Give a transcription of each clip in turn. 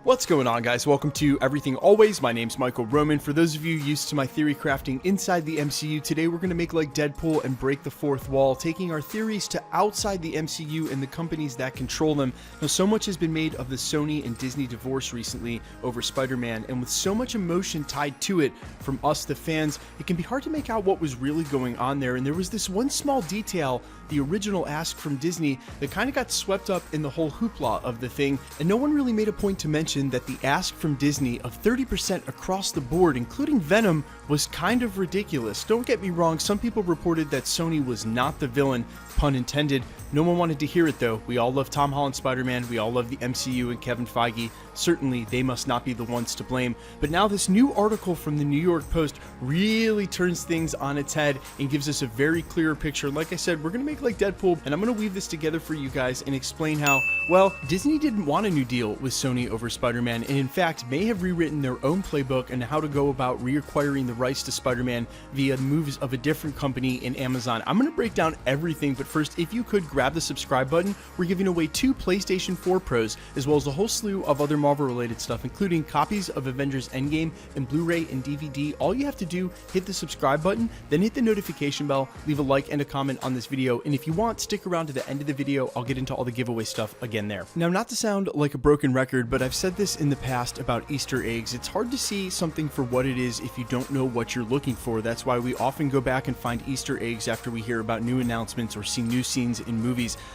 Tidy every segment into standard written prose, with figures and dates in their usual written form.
What's going on, guys? Welcome to Everything Always. My name's Michael Roman. For those of you used to my theory crafting inside the MCU, today we're going to make like Deadpool and break the fourth wall, taking our theories to outside the MCU and the companies that control them. Now, so much has been made of the Sony and Disney divorce recently over Spider-Man, and with so much emotion tied to it from us, the fans, it can be hard to make out what was really going on there. And there was this one small detail, the original ask from Disney, that kind of got swept up in the whole hoopla of the thing, and no one really made a point to mention that the ask from Disney of 30% across the board, including Venom, was kind of ridiculous. Don't get me wrong, some people reported that Sony was not the villain, pun intended. No one wanted to hear it though. We all love Tom Holland Spider-Man, we all love the MCU and Kevin Feige. Certainly they must not be the ones to blame. But now this new article from the New York Post really turns things on its head and gives us a very clear picture. Like I said, we're gonna make like Deadpool, and I'm gonna weave this together for you guys and explain how, well, Disney didn't want a new deal with Sony over Spider-Man, and in fact may have rewritten their own playbook on how to go about reacquiring the rights to Spider-Man via moves of a different company in Amazon. I'm gonna break down everything, but first, if you could grab the subscribe button. We're giving away 2 PlayStation 4 Pros, as well as a whole slew of other Marvel related stuff, including copies of Avengers Endgame and Blu-ray and DVD. All you have to do, hit the subscribe button, then hit the notification bell, leave a like and a comment on this video, and if you want, stick around to the end of the video. I'll get into all the giveaway stuff again there. Now, not to sound like a broken record, but I've said this in the past about Easter eggs. It's hard to see something for what it is if you don't know what you're looking for. That's why we often go back and find Easter eggs after we hear about new announcements or see new scenes in movies.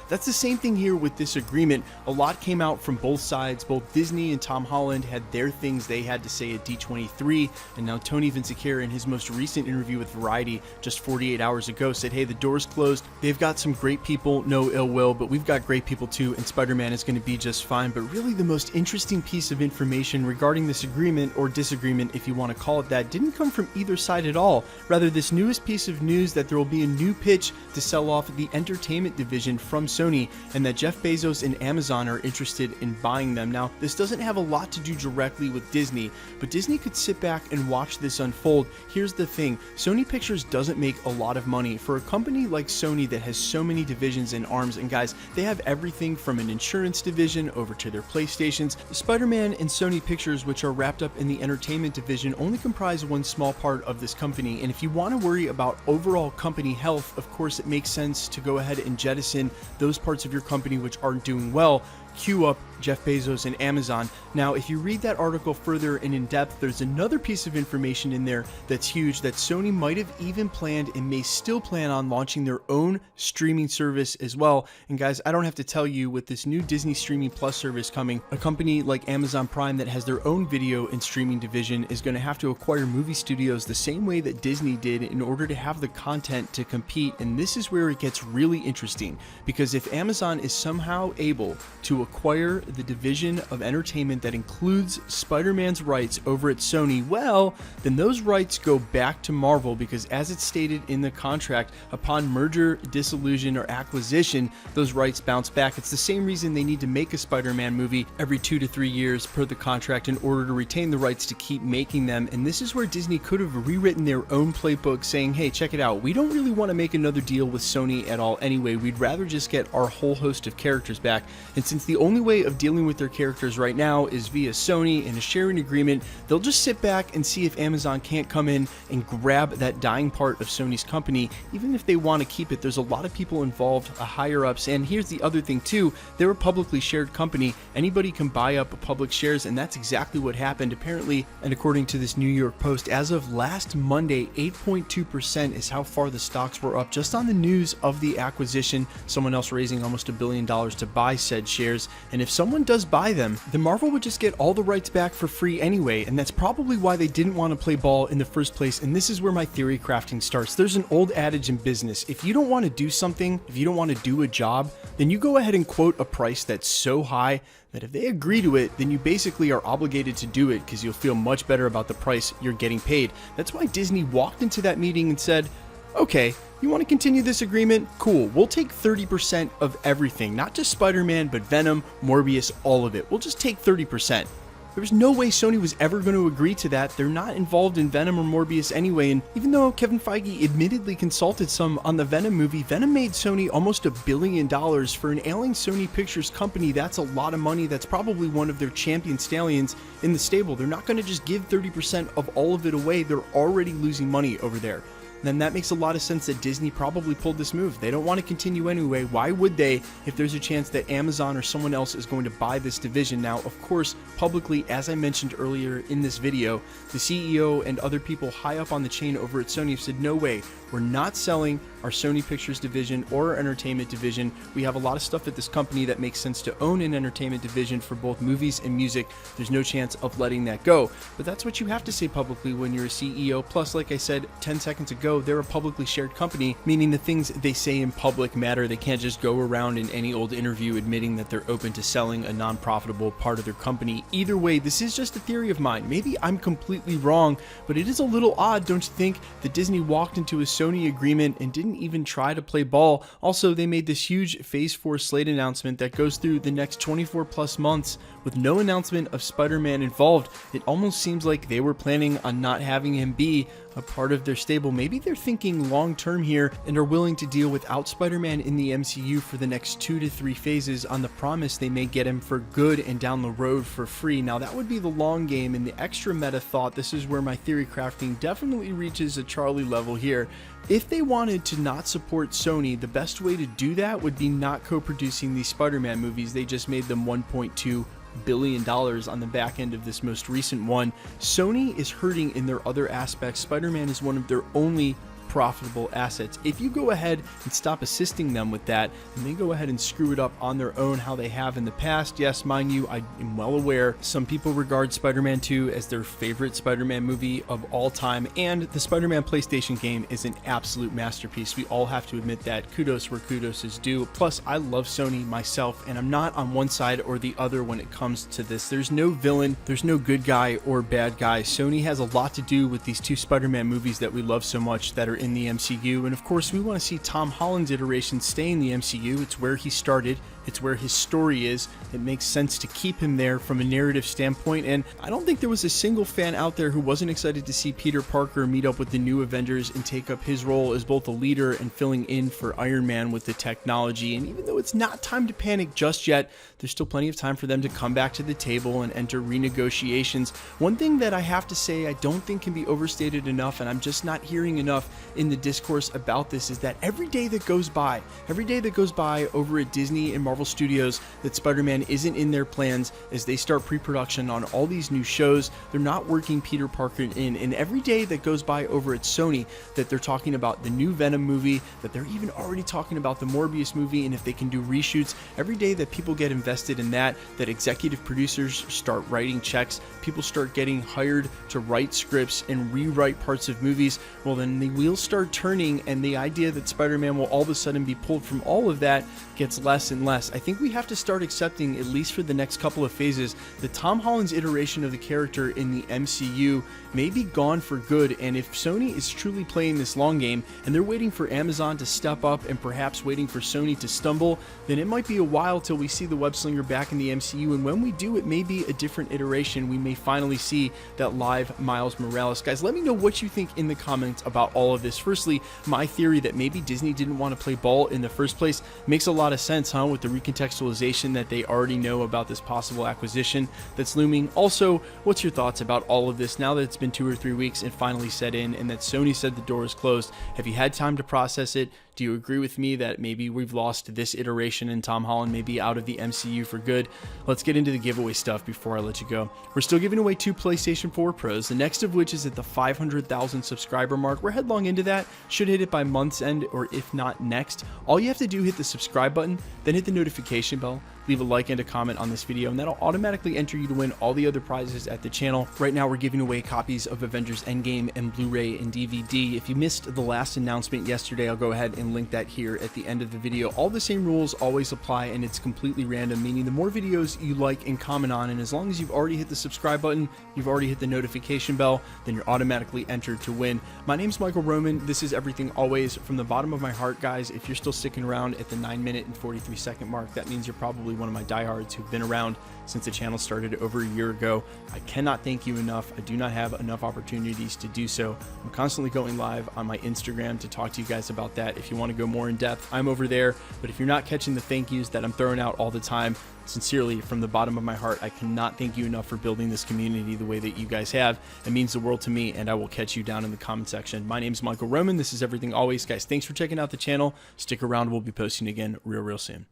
That's the same thing here with this agreement. A lot came out from both sides. Both Disney and Tom Holland had their things they had to say at D23, and now Tony Vinciquerra, in his most recent interview with Variety just 48 hours ago, said, hey, the door's closed. They've got some great people, no ill will, but we've got great people too, and Spider-Man is going to be just fine. But really the most interesting piece of information regarding this agreement, or disagreement if you want to call it that, didn't come from either side at all. Rather, this newest piece of news that there will be a new pitch to sell off the entertainment division from Sony, and that Jeff Bezos and Amazon are interested in buying them. Now, this doesn't have a lot to do directly with Disney, but Disney could sit back and watch this unfold. Here's the thing, Sony Pictures doesn't make a lot of money. For a company like Sony that has so many divisions and arms, and guys, they have everything from an insurance division over to their PlayStations. Spider-Man and Sony Pictures, which are wrapped up in the entertainment division, only comprise one small part of this company, and if you want to worry about overall company health, of course it makes sense to go ahead and jettison those parts of your company which aren't doing well. Cue up Jeff Bezos and Amazon. Now, if you read that article further and in depth, there's another piece of information in there that's huge, that Sony might have even planned and may still plan on launching their own streaming service as well. And guys, I don't have to tell you, with this new Disney Streaming Plus service coming, a company like Amazon Prime that has their own video and streaming division is going to have to acquire movie studios the same way that Disney did in order to have the content to compete. And this is where it gets really interesting, because if Amazon is somehow able to acquire the division of entertainment that includes Spider-Man's rights over at Sony, well, then those rights go back to Marvel, because as it's stated in the contract, upon merger, dissolution, or acquisition, those rights bounce back. It's the same reason they need to make a Spider-Man movie every 2 to 3 years per the contract in order to retain the rights to keep making them. And this is where Disney could have rewritten their own playbook, saying, hey, check it out, we don't really want to make another deal with Sony at all anyway. We'd rather just get our whole host of characters back. And since the only way of dealing with their characters right now is via Sony and a sharing agreement, they'll just sit back and see if Amazon can't come in and grab that dying part of Sony's company. Even if they want to keep it, there's a lot of people involved, higher ups, and here's the other thing too, they're a publicly shared company. Anybody can buy up public shares, and that's exactly what happened apparently. And according to this New York Post, as of last Monday, 8.2% is how far the stocks were up just on the news of the acquisition, someone else raising almost $1 billion to buy said shares. And if someone does buy them, then Marvel would just get all the rights back for free anyway, and that's probably why they didn't want to play ball in the first place. And this is where my theory crafting starts. There's an old adage in business: if you don't want to do something, if you don't want to do a job, then you go ahead and quote a price that's so high that if they agree to it, then you basically are obligated to do it, because you'll feel much better about the price you're getting paid. That's why Disney walked into that meeting and said, okay, you want to continue this agreement? Cool, we'll take 30% of everything, not just Spider-Man, but Venom, Morbius, all of it. We'll just take 30%. There was no way Sony was ever going to agree to that. They're not involved in Venom or Morbius anyway, and even though Kevin Feige admittedly consulted some on the Venom movie, Venom made Sony almost $1 billion. For an ailing Sony Pictures company, that's a lot of money. That's probably one of their champion stallions in the stable. They're not going to just give 30% of all of it away. They're already losing money over there. Then that makes a lot of sense that Disney probably pulled this move. They don't want to continue anyway. Why would they if there's a chance that Amazon or someone else is going to buy this division? Now, of course, publicly, as I mentioned earlier in this video, the CEO and other people high up on the chain over at Sony have said, no way, we're not selling our Sony Pictures division or our entertainment division. We have a lot of stuff at this company that makes sense to own an entertainment division for both movies and music. There's no chance of letting that go. But that's what you have to say publicly when you're a CEO. Plus, like I said 10 seconds ago, they're a publicly shared company, meaning the things they say in public matter. They can't just go around in any old interview admitting that they're open to selling a non-profitable part of their company. Either way, this is just a theory of mine. Maybe I'm completely wrong, but it is a little odd, don't you think, that Disney walked into a Sony agreement and didn't even try to play ball. Also, they made this huge Phase 4 slate announcement that goes through the next 24 plus months with no announcement of Spider-Man involved. It almost seems like they were planning on not having him be a part of their stable. Maybe they're thinking long term here and are willing to deal without Spider-Man in the MCU for the next 2 to 3 phases on the promise they may get him for good and down the road for free. Now that would be the long game and the extra meta thought. This is where my theory crafting definitely reaches a Charlie level here. If they wanted to not support Sony, the best way to do that would be not co-producing these Spider-Man movies. They just made them $1.2 billion on the back end of this most recent one. Sony is hurting in their other aspects. Spider-Man is one of their only profitable assets. If you go ahead and stop assisting them with that and they go ahead and screw it up on their own how they have in the past, yes, mind you, I am well aware some people regard Spider-Man 2 as their favorite Spider-Man movie of all time, and the Spider-Man PlayStation game is an absolute masterpiece. We all have to admit that. Kudos where kudos is due. Plus, I love Sony myself, and I'm not on one side or the other when it comes to this. There's no villain, there's no good guy or bad guy. Sony has a lot to do with these 2 Spider-Man movies that we love so much that are in the MCU, and of course we want to see Tom Holland's iteration stay in the MCU. It's where he started, it's where his story is. It makes sense to keep him there from a narrative standpoint, and I don't think there was a single fan out there who wasn't excited to see Peter Parker meet up with the new Avengers and take up his role as both a leader and filling in for Iron Man with the technology. And even though it's not time to panic just yet, there's still plenty of time for them to come back to the table and enter renegotiations. One thing that I have to say I don't think can be overstated enough, and I'm just not hearing enough in the discourse about this, is that every day that goes by over at Disney and Marvel Studios that Spider-Man isn't in their plans as they start pre-production on all these new shows, they're not working Peter Parker in. And every day that goes by over at Sony that they're talking about the new Venom movie, that they're even already talking about the Morbius movie, and if they can do reshoots, every day that people get invested in that executive producers start writing checks, people start getting hired to write scripts and rewrite parts of movies, well then the wheels start turning, and the idea that Spider-Man will all of a sudden be pulled from all of that gets less and less. I think we have to start accepting, at least for the next couple of phases, that Tom Holland's iteration of the character in the MCU may be gone for good. And if Sony is truly playing this long game and they're waiting for Amazon to step up and perhaps waiting for Sony to stumble, then it might be a while till we see the web slinger back in the MCU, and when we do, it may be a different iteration. We may finally see that live Miles Morales. Guys, let me know what you think in the comments about all of this. Firstly, my theory that maybe Disney didn't want to play ball in the first place makes a lot of sense, huh, with the recontextualization that they already know about this possible acquisition that's looming. Also, what's your thoughts about all of this now that it's been 2 or 3 weeks and finally set in, and that Sony said the door is closed? Have you had time to process it? Do you agree with me that maybe we've lost this iteration and Tom Holland may be out of the MCU for good? Let's get into the giveaway stuff before I let you go. We're still giving away 2 PlayStation 4 Pros, the next of which is at the 500,000 subscriber mark. We're headlong into that, should hit it by month's end, or if not next. All you have to do, hit the subscribe button, then hit the notification bell, leave a like and a comment on this video, and that'll automatically enter you to win all the other prizes at the channel. Right now we're giving away copies of Avengers Endgame and Blu-ray and DVD. If you missed the last announcement yesterday, I'll go ahead and link that here at the end of the video. All the same rules always apply, and it's completely random, meaning the more videos you like and comment on, and as long as you've already hit the subscribe button, you've already hit the notification bell, then you're automatically entered to win. My name's Michael Roman. This is Everything Always. From the bottom of my heart, guys, if you're still sticking around at the 9-minute and 43-second mark, that means you're probably one of my diehards who've been around since the channel started over a year ago. I cannot thank you enough. I do not have enough opportunities to do so. I'm constantly going live on my Instagram to talk to you guys about that. If you want to go more in depth, I'm over there. But if you're not catching the thank yous that I'm throwing out all the time, sincerely, from the bottom of my heart, I cannot thank you enough for building this community the way that you guys have. It means the world to me, and I will catch you down in the comment section. My name is Michael Roman. This is Everything Always. Guys, thanks for checking out the channel. Stick around. We'll be posting again real soon.